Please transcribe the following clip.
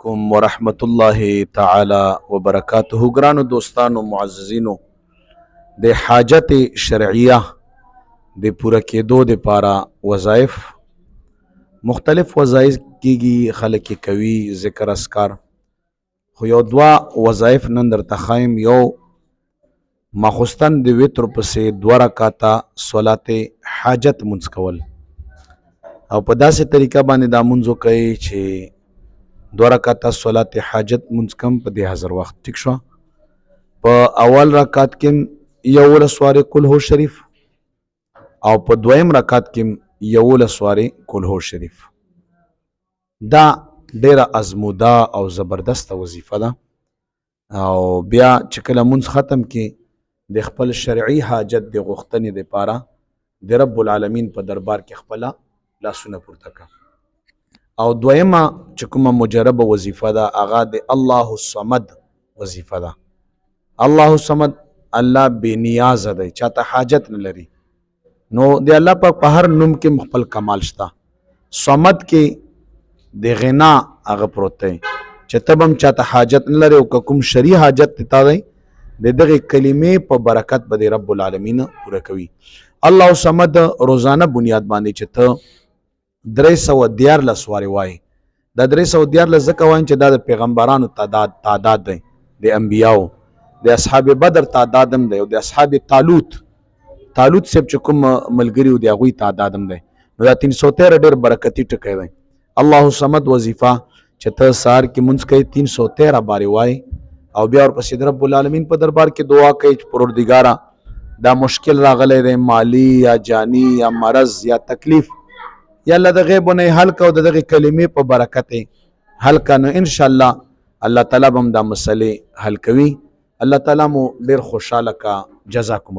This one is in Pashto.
علیکم ورحمت الله تعالی وبرکاتہ. ګرانو دوستانو معززینو، د حاجت شرعیه د پوره کېدو د پاره وظایف مختلف وظایف کیږي، خلک یې کوي، ذکر اسکار. خو یو دوه وظایف نن درته ښایم. یو ماخوستن د وتر پسې 2 رکعاته صلات حاجت مونځ کول، او په داسې طریقه باندې دا مونځ وکئ چې 2 رکعاته صلات حاجت مونځ کم په دې حاضر وخت. ٹھیک شو؟ په اول رکعت کې 11 سوارې کل هو شریف او په دویم رکعت کې 11 سوارې کل هو شریف. دا ډیره ازموده او زبردسته وظیفه ده. او بیا چې کله مونځ ختم کې د خپل شرعي حاجت د غوښتنې دپاره د رب العالمین په دربار کې خپله لاسونه پورته کړه. او دویمه چې کومه مجربه وظیفه ده هغه د الله الصمد وظیفه ده. الله الصمد، الله بې نیازه دی، چاته حاجت نه لري. نو د الله پاک په هر نوم کې خپل کمال شته. صمد کې د غنا هغه پروت دی چې ته به هم چاته حاجت نه لري، او که کوم شرعي حاجت تا دی د دغې کلمې په برکت به د رب العالمین پوره کوي. الله الصمد روزانه بنیاد باندې چې ته 314 سوارې وایي. دا 314 ځکه وایي چې دا د پیغمبرانو تعداد دی، د انبیاو، د اصحاب بدر تعداد هم دی، او د اصحاب طالوت صاحب چې کوم ملګري و د هغوی تعداد هم دی. نو دا 313 ډېر برکتي ټکی دی. الله الصمد وظیفه چې ته سهار کې مونځ کوې 313 بارې وایي، او بیا ورپسې د رب العالمین په دربار کې دعا کوي چې پروردګاره دا مشکل راغلی دی، مالی یا جانی یا مرض یا تکلیف، یا الله د غیب نه حل کو، د دغه کلمې په برکت حل کنه. ان شاء الله الله تعالی به هم دا مسلې حل کوي. الله تعالی مو ډیر خوشاله کا. جزاکم